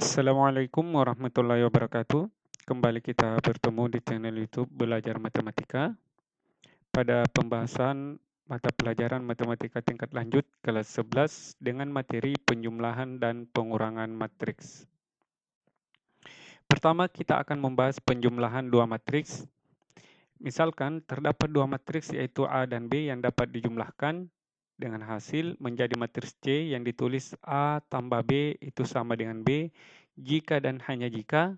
Assalamualaikum warahmatullahi wabarakatuh. Kembali kita bertemu di channel YouTube Belajar Matematika pada pembahasan mata pelajaran matematika tingkat lanjut kelas 11 dengan materi penjumlahan dan pengurangan matriks. Pertama, kita akan membahas penjumlahan dua matriks. Misalkan terdapat dua matriks yaitu A dan B yang dapat dijumlahkan dengan hasil menjadi matriks C yang ditulis A tambah B itu sama dengan B jika dan hanya jika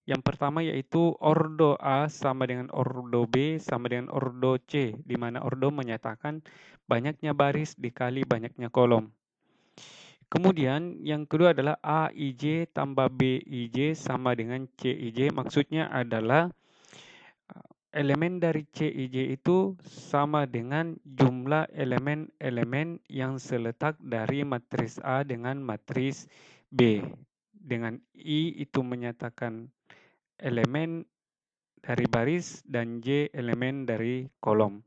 yang pertama yaitu ordo A sama dengan ordo B sama dengan ordo C, di mana ordo menyatakan banyaknya baris dikali banyaknya kolom. Kemudian yang kedua adalah AIJ tambah BIJ sama dengan CIJ, maksudnya adalah elemen dari CIJ itu sama dengan jumlah elemen-elemen yang seletak dari matris A dengan matris B. Dengan I itu menyatakan elemen dari baris dan J elemen dari kolom.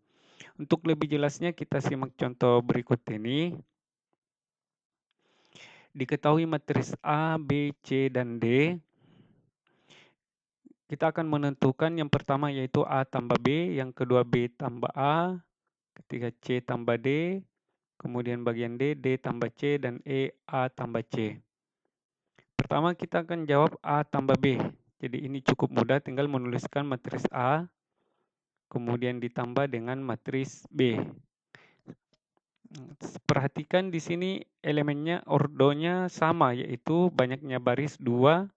Untuk lebih jelasnya kita simak contoh berikut ini. Diketahui matris A, B, C, dan D. Kita akan menentukan yang pertama yaitu A tambah B, yang kedua B tambah A, ketiga C tambah D, kemudian bagian D, D tambah C, dan E, A tambah C. Pertama kita akan jawab A tambah B. Jadi ini cukup mudah, tinggal menuliskan matris A, kemudian ditambah dengan matris B. Perhatikan di sini elemennya, ordonya sama, yaitu banyaknya baris 2,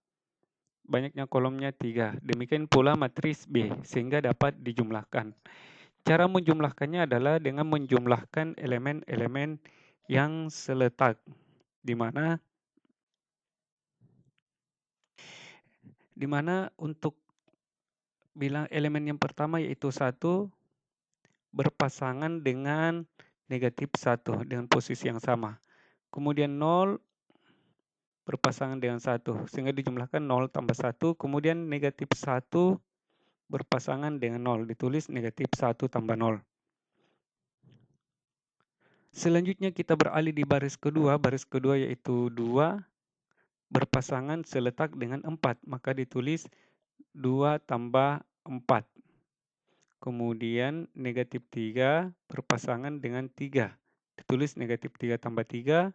banyaknya kolomnya 3. Demikian pula matris B, sehingga dapat dijumlahkan. Cara menjumlahkannya adalah dengan menjumlahkan elemen-elemen yang seletak, di mana untuk bilang elemen yang pertama yaitu 1 berpasangan dengan negatif 1 dengan posisi yang sama. Kemudian 0 berpasangan dengan 1, sehingga dijumlahkan 0 tambah 1, kemudian negatif 1 berpasangan dengan 0, ditulis negatif 1 tambah 0. Selanjutnya kita beralih di baris kedua yaitu 2 berpasangan seletak dengan 4, maka ditulis 2 tambah 4. Kemudian negatif 3 berpasangan dengan 3, ditulis negatif 3 tambah 3.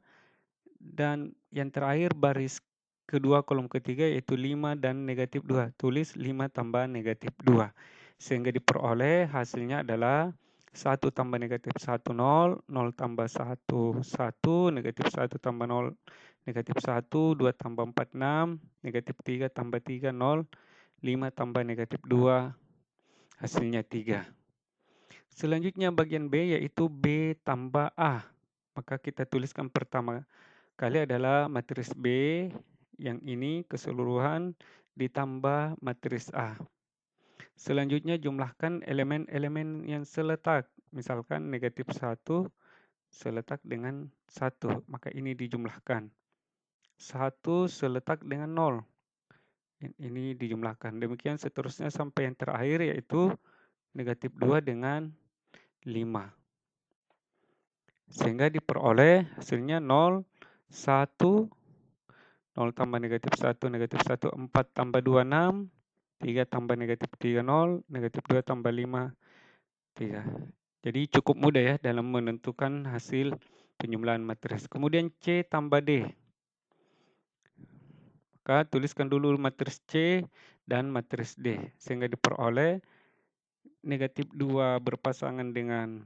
Dan yang terakhir baris kedua kolom ketiga yaitu 5 dan negatif 2, tulis 5 tambah negatif 2. Sehingga diperoleh hasilnya adalah 1 tambah negatif 1, 0, 0 tambah 1, 1, negatif 1 tambah 0, negatif 1, 2 tambah 4, 6, negatif 3 tambah 3, 0, 5 tambah negatif 2, hasilnya 3. Selanjutnya bagian B yaitu B tambah A. Maka kita tuliskan pertama kali adalah matris B yang ini keseluruhan ditambah matris A. Selanjutnya jumlahkan elemen-elemen yang seletak. Misalkan negatif 1 seletak dengan 1, maka ini dijumlahkan. 1 seletak dengan 0, ini dijumlahkan. Demikian seterusnya sampai yang terakhir yaitu negatif 2 dengan 5. Sehingga diperoleh hasilnya 0, 1, 0 tambah negatif 1, negatif 1, 4 tambah 2, 6, 3 tambah negatif 3, 0, negatif 2 tambah 5, 3. Jadi cukup mudah ya dalam menentukan hasil penjumlahan matris. Kemudian C tambah D. Maka tuliskan dulu matris C dan matris D. Sehingga diperoleh negatif 2 berpasangan dengan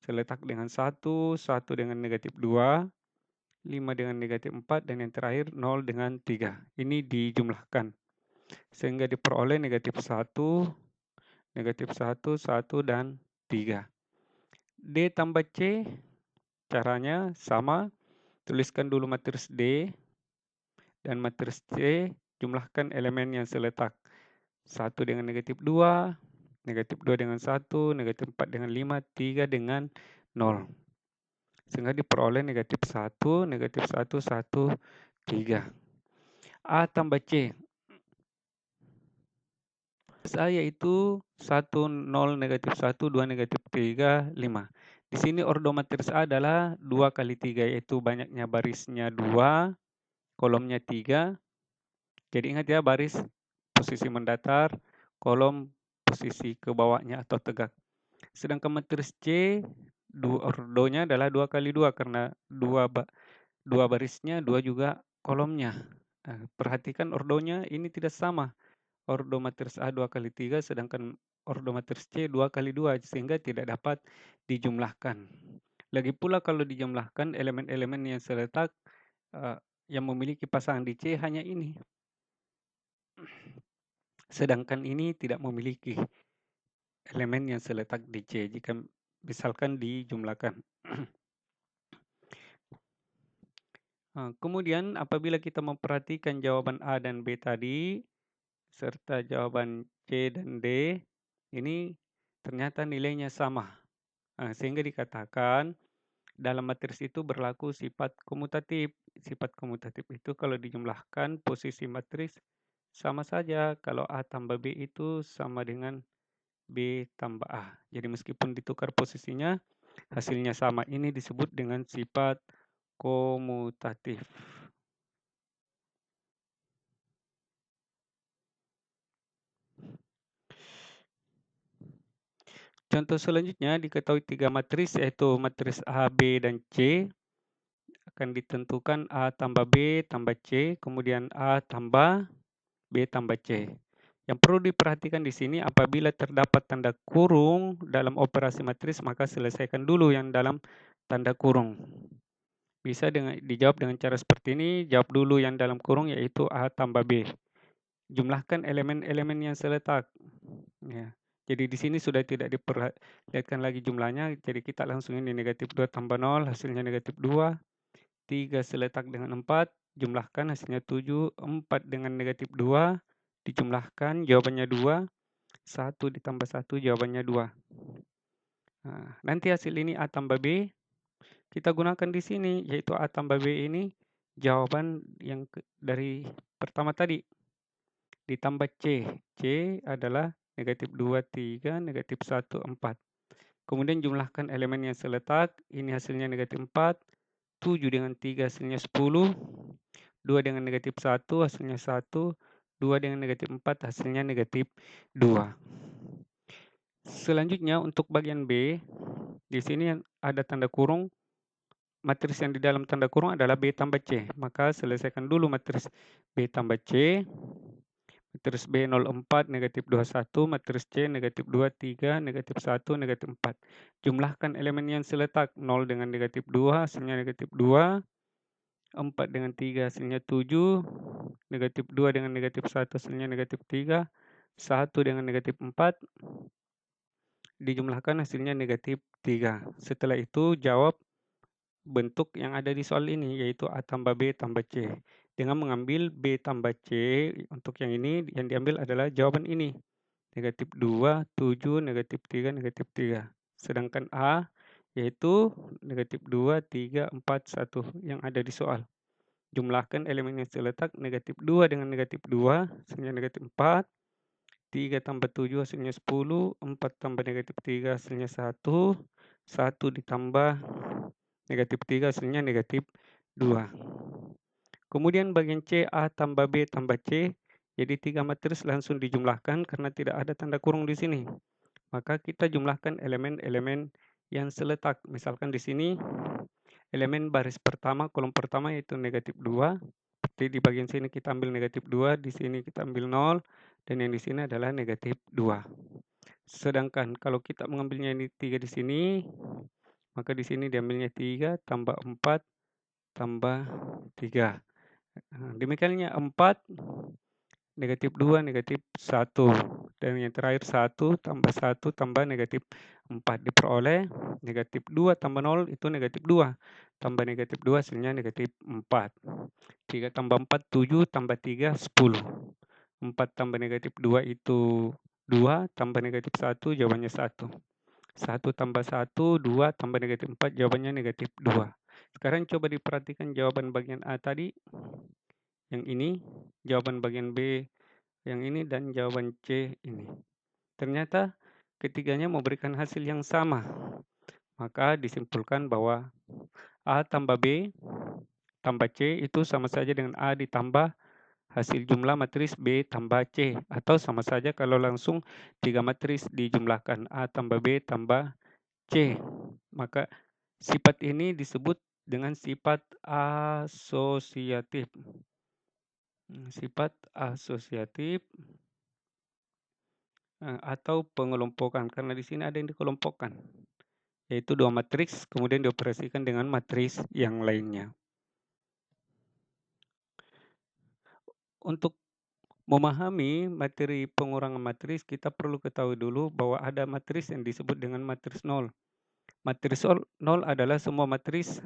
seletak dengan 1, 1 dengan negatif 2, 5 dengan negatif 4, dan yang terakhir 0 dengan 3. Ini dijumlahkan. Sehingga diperoleh negatif 1, negatif 1, 1, dan 3. D tambah C, caranya sama. Tuliskan dulu matris D dan matris C, jumlahkan elemen yang seletak. 1 dengan negatif 2, negatif 2 dengan 1, negatif 4 dengan 5, 3 dengan 0. Sehingga diperoleh negatif 1, negatif 1, 1, 3. A tambah C. A yaitu 1, 0, negatif 1, 2, negatif 3, 5. Di sini ordo matris A adalah 2 kali 3, yaitu banyaknya barisnya 2, kolomnya 3. Jadi ingat ya, baris posisi mendatar, kolom posisi ke bawahnya atau tegak. Sedangkan matris C, ordonya adalah 2 kali 2 karena 2 barisnya, 2 juga kolomnya. Perhatikan ordonya ini tidak sama. Ordo matris A 2 kali 3, sedangkan ordo matris C 2 kali 2, sehingga tidak dapat dijumlahkan. Lagi pula kalau dijumlahkan elemen-elemen yang seletak yang memiliki pasangan di C hanya ini. Sedangkan ini tidak memiliki elemen yang seletak di C jika misalkan dijumlahkan. Kemudian apabila kita memperhatikan jawaban A dan B tadi, serta jawaban C dan D, ini ternyata nilainya sama. Sehingga dikatakan dalam matris itu berlaku sifat komutatif. Sifat komutatif itu kalau dijumlahkan posisi matris sama saja. Kalau A tambah B itu sama dengan B tambah A. Jadi meskipun ditukar posisinya, hasilnya sama. Ini disebut dengan sifat komutatif. Contoh selanjutnya diketahui 3 matris yaitu matris A, B, dan C. Akan ditentukan A tambah B tambah C, kemudian A tambah B tambah C. Yang perlu diperhatikan di sini apabila terdapat tanda kurung dalam operasi matris, maka selesaikan dulu yang dalam tanda kurung. Bisa dijawab dengan cara seperti ini, jawab dulu yang dalam kurung yaitu A tambah B. Jumlahkan elemen-elemen yang seletak. Ya. Jadi di sini sudah tidak diperlihatkan lagi jumlahnya, jadi kita langsung ini negatif 2 tambah 0, hasilnya negatif 2. 3 seletak dengan 4, jumlahkan hasilnya 7, 4 dengan negatif 2, dijumlahkan jawabannya 2, 1 ditambah 1 jawabannya 2. Nanti hasil ini A tambah B, kita gunakan di sini, yaitu A tambah B ini jawaban yang dari pertama tadi, ditambah C. C adalah negatif 2, 3, negatif 1, 4. Kemudian jumlahkan elemen yang seletak, ini hasilnya negatif 4, 7 dengan 3 hasilnya 10, 2 dengan negatif 1 hasilnya 1, 2 dengan negatif 4 hasilnya negatif 2. Selanjutnya untuk bagian B, di sini ada tanda kurung, matris yang di dalam tanda kurung adalah B tambah C. Maka selesaikan dulu matris B tambah C, matris B 04, negatif 21, matris C negatif 2, 3, negatif 1, negatif 4. Jumlahkan elemen yang seletak, 0 dengan negatif 2 hasilnya negatif 2, 4 dengan 3 hasilnya 7, negatif 2 dengan negatif 1 hasilnya negatif 3, 1 dengan negatif 4, dijumlahkan hasilnya negatif 3. Setelah itu jawab bentuk yang ada di soal ini, yaitu A tambah B tambah C. Dengan mengambil B tambah C, untuk yang ini yang diambil adalah jawaban ini. Negatif 2, 7, negatif 3, negatif 3. Sedangkan A yaitu negatif 2, 3, 4, 1 yang ada di soal. Jumlahkan elemen yang terletak, negatif 2 dengan negatif 2, hasilnya negatif 4. 3 tambah 7 hasilnya 10, 4 tambah negatif 3 hasilnya 1, 1 ditambah negatif 3 hasilnya negatif 2. Kemudian bagian C, A tambah B tambah C, jadi 3 matris langsung dijumlahkan karena tidak ada tanda kurung di sini. Maka kita jumlahkan elemen-elemen yang seletak. Misalkan di sini elemen baris pertama, kolom pertama yaitu negatif 2. Jadi di bagian sini kita ambil negatif 2, di sini kita ambil 0, dan yang di sini adalah negatif 2. Sedangkan kalau kita mengambilnya ini 3 di sini, maka di sini diambilnya 3 tambah 4 tambah 3. Demikiannya 4, negatif 2, negatif 1. Dan yang terakhir 1 tambah 1 tambah negatif 4. Diperoleh negatif 2 tambah 0 itu negatif 2. Tambah negatif 2 hasilnya negatif 4. 3 tambah 4, 7 tambah 3, 10. 4 tambah negatif 2 itu 2, tambah negatif 1 jawabannya 1. 1 tambah 1, 2 tambah negatif 4 jawabannya negatif 2. Sekarang coba diperhatikan jawaban bagian A tadi, yang ini, jawaban bagian B yang ini, dan jawaban C ini. Ternyata ketiganya memberikan hasil yang sama. Maka disimpulkan bahwa A tambah B tambah C itu sama saja dengan A ditambah hasil jumlah matris B tambah C, atau sama saja kalau langsung 3 matris dijumlahkan A tambah B tambah C. Maka sifat ini disebut dengan sifat asosiatif. Sifat asosiatif atau pengelompokan, karena di sini ada yang dikelompokkan, yaitu 2 matriks kemudian dioperasikan dengan matris yang lainnya. Untuk memahami materi pengurangan matris, kita perlu ketahui dulu bahwa ada matris yang disebut dengan matris nol. Matris nol adalah semua matris,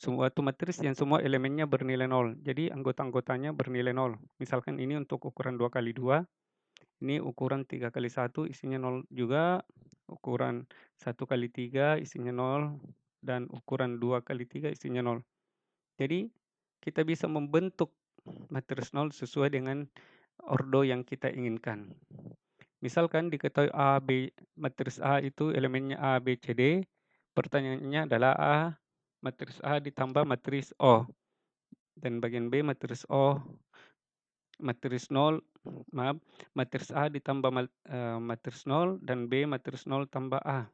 suatu matris yang semua elemennya bernilai nol. Jadi anggota-anggotanya bernilai nol. Misalkan ini untuk ukuran 2 kali 2, ini ukuran 3 kali 1 isinya nol juga, ukuran 1 kali 3 isinya nol, dan ukuran 2 kali 3 isinya nol. Jadi kita bisa membentuk matris nol sesuai dengan ordo yang kita inginkan. Misalkan diketahui matris A itu elemennya A, B, C, D. Pertanyaannya adalah matris A ditambah matris O. Dan bagian B matris O, matris 0, matris A ditambah matris 0 dan B matris 0 tambah A.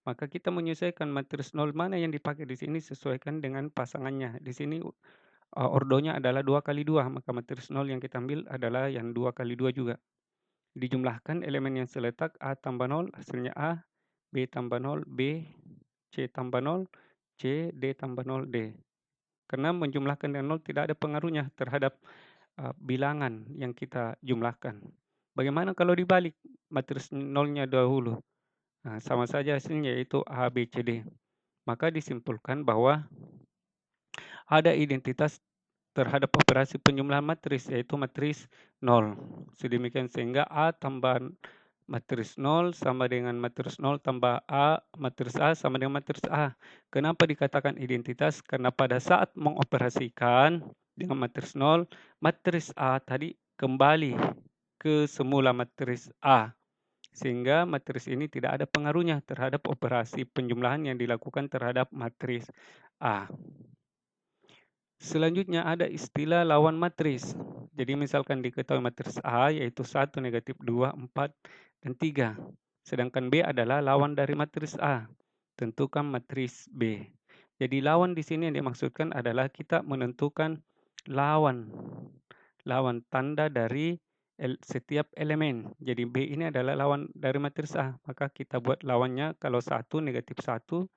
Maka kita menyesuaikan matris 0 mana yang dipakai di sini sesuaikan dengan pasangannya. Di sini ordonya adalah 2 kali 2, maka matris 0 yang kita ambil adalah yang 2 kali 2 juga. Dijumlahkan elemen yang seletak A tambah 0, hasilnya A, B tambah 0, B, C tambah 0, C, D tambah 0, D. Karena menjumlahkan dengan 0 tidak ada pengaruhnya terhadap bilangan yang kita jumlahkan. Bagaimana kalau dibalik matris 0-nya dahulu? Nah, sama saja hasilnya yaitu A, B, C, D. Maka disimpulkan bahwa ada identitas terhadap operasi penjumlahan matris, yaitu matris 0. Sedemikian sehingga A tambah matris 0 sama dengan matris 0 tambah A, matris A sama dengan matris A. Kenapa dikatakan identitas? Karena pada saat mengoperasikan dengan matris 0, matris A tadi kembali ke semula matris A. Sehingga matris ini tidak ada pengaruhnya terhadap operasi penjumlahan yang dilakukan terhadap matris A. Selanjutnya ada istilah lawan matris. Jadi misalkan diketahui matris A yaitu 1, negatif 2, 4, dan 3. Sedangkan B adalah lawan dari matris A. Tentukan matris B. Jadi lawan di sini yang dimaksudkan adalah kita menentukan lawan. Lawan tanda dari setiap elemen. Jadi B ini adalah lawan dari matris A. Maka kita buat lawannya kalau 1, negatif 1.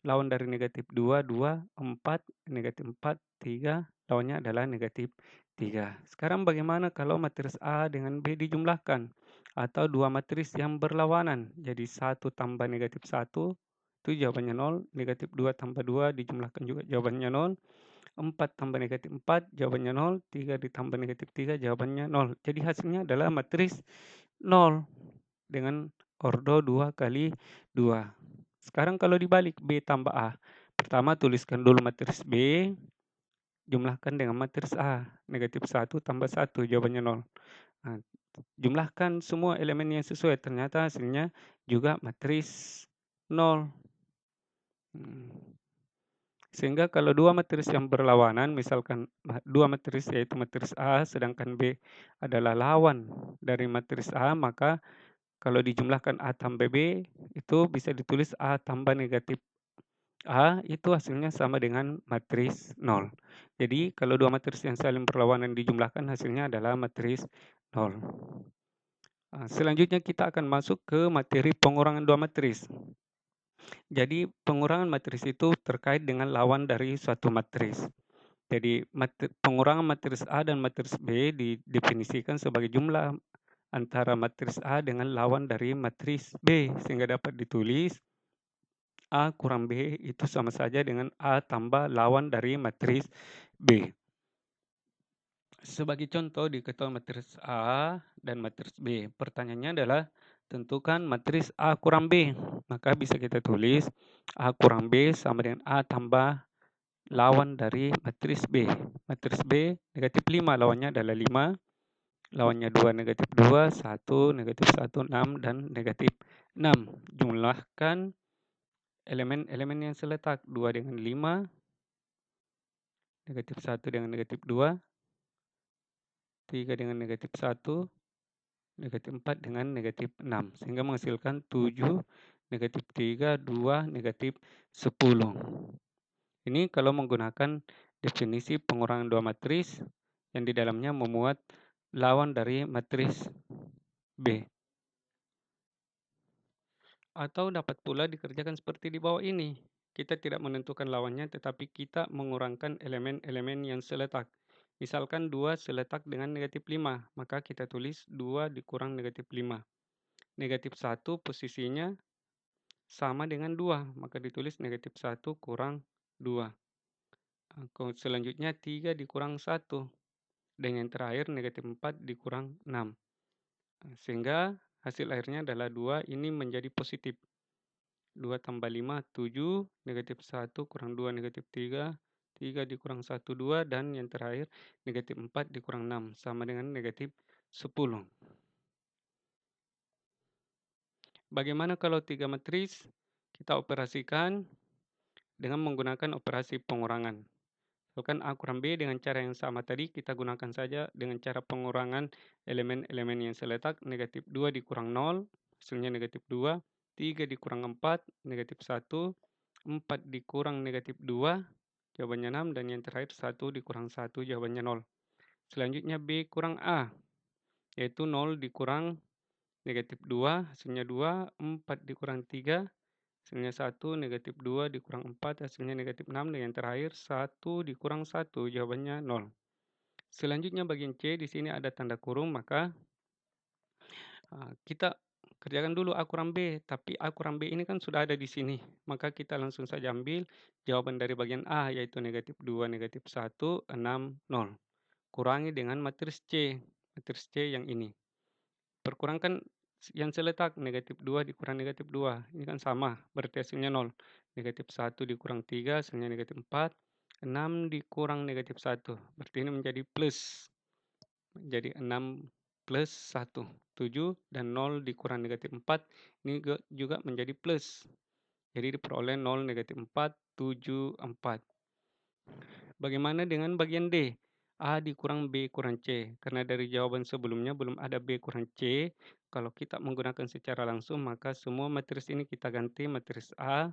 Lawan dari negatif 2, 2, 4, negatif 4, 3, lawannya adalah negatif 3. Sekarang bagaimana kalau matris A dengan B dijumlahkan? Atau dua matris yang berlawanan. Jadi 1 tambah negatif 1, itu jawabannya 0. Negatif 2 tambah 2 dijumlahkan juga jawabannya 0. 4 tambah negatif 4, jawabannya 0. 3 ditambah negatif 3, jawabannya 0. Jadi hasilnya adalah matris 0 dengan ordo 2 kali 2. Sekarang kalau dibalik B tambah A. Pertama tuliskan dulu matris B, jumlahkan dengan matris A. Negatif 1 tambah 1, jawabannya 0. Nah, jumlahkan semua elemen yang sesuai. Ternyata hasilnya juga matris 0. Sehingga kalau dua matris yang berlawanan, misalkan dua matris yaitu matris A, sedangkan B adalah lawan dari matris A, maka kalau dijumlahkan A tambah B, itu bisa ditulis A tambah negatif A, itu hasilnya sama dengan matris 0. Jadi kalau dua matris yang saling berlawanan dijumlahkan, hasilnya adalah matris 0. Selanjutnya kita akan masuk ke materi pengurangan dua matris. Jadi pengurangan matris itu terkait dengan lawan dari suatu matris. Jadi pengurangan matris A dan matris B didefinisikan sebagai jumlah antara matris A dengan lawan dari matris B, sehingga dapat ditulis A kurang B itu sama saja dengan A tambah lawan dari matris B. Sebagai contoh diketahui matris A dan matris B. Pertanyaannya adalah tentukan matris A kurang B. Maka bisa kita tulis A kurang B sama dengan A tambah lawan dari matris B. Matris B negatif 5, lawannya adalah 5. Lawannya 2, negatif 2, 1, negatif 1, 6, dan negatif 6. Jumlahkan elemen-elemen yang seletak. 2 dengan 5, negatif 1 dengan negatif 2, 3 dengan negatif 1, negatif 4 dengan negatif 6. Sehingga menghasilkan 7, negatif 3, 2, negatif 10. Ini kalau menggunakan definisi pengurangan dua matris yang di dalamnya memuat lawan dari matris B. Atau dapat pula dikerjakan seperti di bawah ini. Kita tidak menentukan lawannya, tetapi kita mengurangkan elemen-elemen yang seletak. Misalkan 2 seletak dengan negatif 5, maka kita tulis 2 dikurang negatif 5. Negatif 1 posisinya sama dengan 2, maka ditulis negatif 1 kurang 2. Selanjutnya 3 dikurang 1, dan yang terakhir negatif 4 dikurang 6. Sehingga hasil akhirnya adalah 2, ini menjadi positif. 2 tambah 5, 7, negatif 1 kurang 2, negatif 3, 3 dikurang 1, 2, dan yang terakhir negatif 4 dikurang 6, sama dengan negatif 10. Bagaimana kalau 3 matris kita operasikan dengan menggunakan operasi pengurangan? Misalkan A kurang B dengan cara yang sama tadi, kita gunakan saja dengan cara pengurangan elemen-elemen yang seletak, negatif 2 dikurang 0, hasilnya negatif 2, 3 dikurang 4, negatif 1, 4 dikurang negatif 2, jawabannya 6, dan yang terakhir 1 dikurang 1, jawabannya 0. Selanjutnya B kurang A, yaitu 0 dikurang negatif 2, hasilnya 2, 4 dikurang 3, hasilnya 1, negatif 2 dikurang 4, hasilnya negatif 6, dan yang terakhir 1 dikurang 1, jawabannya 0. Selanjutnya bagian C, di sini ada tanda kurung, maka kita kerjakan dulu A kurang B, tapi A kurang B ini kan sudah ada di sini, maka kita langsung saja ambil jawaban dari bagian A, yaitu negatif 2, negatif 1, 6, 0. Kurangi dengan matris C yang ini. Perkurangkan yang seletak, negatif 2 dikurang negatif 2, ini kan sama, berarti hasilnya 0. Negatif 1 dikurang 3, hasilnya negatif 4. 6 dikurang negatif 1, berarti ini menjadi plus. Jadi 6 plus 1, 7, dan 0 dikurang negatif 4, ini juga menjadi plus. Jadi diperoleh 0, negatif 4, 7, 4. Bagaimana dengan bagian D? A dikurang B kurang C. Karena dari jawaban sebelumnya belum ada B kurang C. Kalau kita menggunakan secara langsung, maka semua matris ini kita ganti matris A,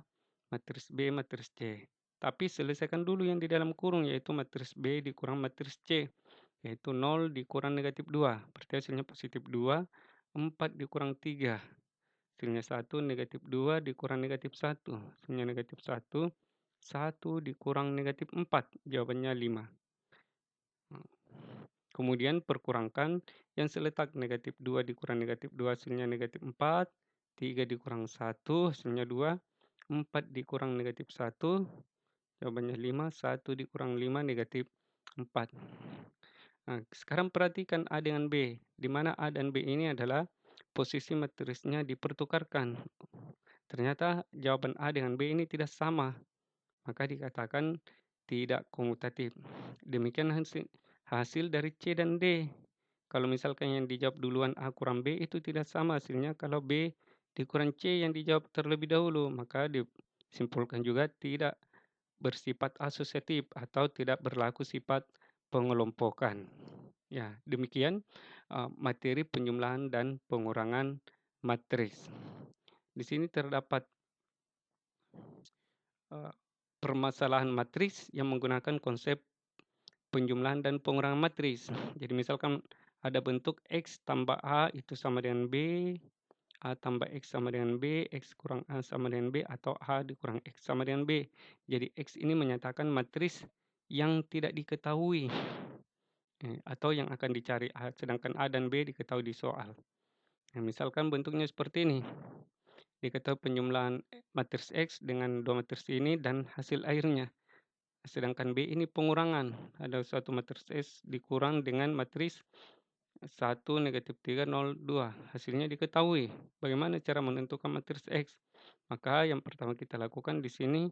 matris B, matris C. Tapi selesaikan dulu yang di dalam kurung, yaitu matris B dikurang matris C. Yaitu 0 dikurang negatif 2. Berarti hasilnya positif 2. 4 dikurang 3. Hasilnya 1, negatif 2 dikurang negatif 1. Hasilnya negatif 1. 1 dikurang negatif 4, jawabannya 5. Kemudian perkurangkan yang seletak, negatif 2 dikurang negatif 2, hasilnya negatif 4. 3 dikurang 1, hasilnya 2. 4 dikurang negatif 1, jawabannya 5. 1 dikurang 5, negatif 4. Nah, sekarang perhatikan A dengan B, di mana A dan B ini adalah posisi matrisnya dipertukarkan. Ternyata jawaban A dengan B ini tidak sama, maka dikatakan tidak komutatif. Demikian hasil dari C dan D. Kalau misalkan yang dijawab duluan A kurang B itu tidak sama hasilnya kalau B dikurang C yang dijawab terlebih dahulu, maka disimpulkan juga tidak bersifat asosiatif atau tidak berlaku sifat pengelompokan. Ya, demikian materi penjumlahan dan pengurangan matris. Di sini terdapat permasalahan matris yang menggunakan konsep penjumlahan dan pengurangan matris. Jadi misalkan ada bentuk X tambah A itu sama dengan B, A tambah X sama dengan B, X kurang A sama dengan B, atau A dikurang X sama dengan B. Jadi X ini menyatakan matris yang tidak diketahui atau yang akan dicari A, sedangkan A dan B diketahui di soal. Nah, misalkan bentuknya seperti ini. Diketahui penjumlahan matris X dengan dua matris ini dan hasil akhirnya. Sedangkan B ini pengurangan. Ada suatu matris S dikurang dengan matris 1, negatif 3, 0, 2. Hasilnya diketahui. Bagaimana cara menentukan matris X? Maka yang pertama kita lakukan di sini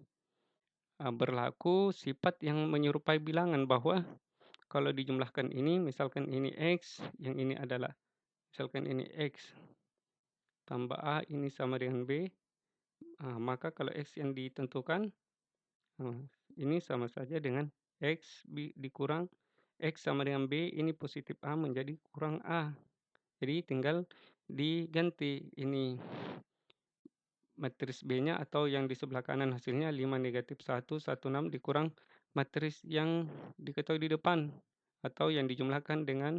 berlaku sifat yang menyerupai bilangan, bahwa kalau dijumlahkan ini, misalkan ini X, yang ini adalah, misalkan ini X tambah A, ini sama dengan B, maka kalau X yang ditentukan, ini sama saja dengan X dikurang X sama dengan B, ini positif A menjadi kurang A. Jadi tinggal diganti ini matris B-nya atau yang di sebelah kanan hasilnya 5 negatif 1, 6 dikurang matris yang diketahui di depan atau yang dijumlahkan dengan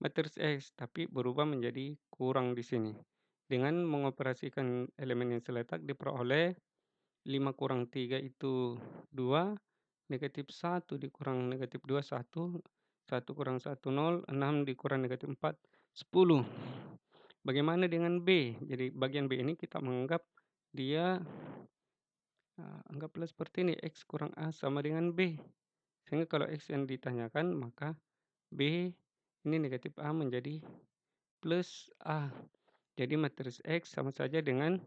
matris X, tapi berubah menjadi kurang di sini. Dengan mengoperasikan elemen yang seletak diperoleh 5 kurang 3 itu 2, negatif 1 dikurang negatif 2, 1, 1 kurang 1, 0, 6 dikurang negatif 4, 10. Bagaimana dengan B? Jadi bagian B ini kita menganggap dia, anggaplah seperti ini, X kurang A sama dengan B. Sehingga kalau X yang ditanyakan, maka B ini negatif A menjadi plus A. Jadi matris X sama saja dengan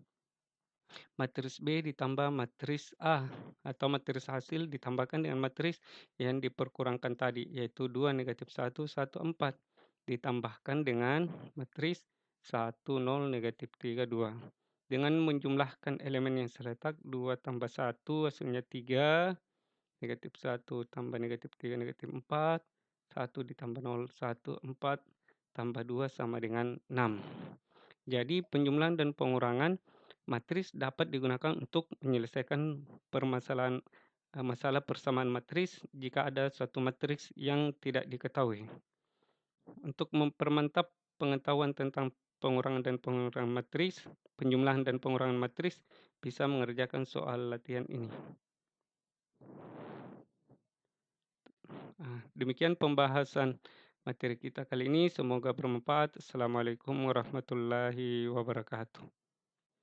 matris B ditambah matris A, atau matris hasil ditambahkan dengan matris yang diperkurangkan tadi, yaitu 2 negatif 1, 1, 4. Ditambahkan dengan matris 1, 0, negatif 3, 2. Dengan menjumlahkan elemen yang seletak, 2 tambah 1 hasilnya 3, negatif 1 tambah negatif 3, negatif 4, 1 ditambah 0, 1, 4, tambah 2 sama dengan 6. Jadi penjumlahan dan pengurangan matris dapat digunakan untuk menyelesaikan permasalahan masalah persamaan matris jika ada suatu matris yang tidak diketahui. Untuk mempermantap pengetahuan tentang pengurangan dan pengurangan matris, penjumlahan dan pengurangan matris, bisa mengerjakan soal latihan ini. Demikian pembahasan materi kita kali ini. Semoga bermanfaat. Assalamualaikum warahmatullahi wabarakatuh.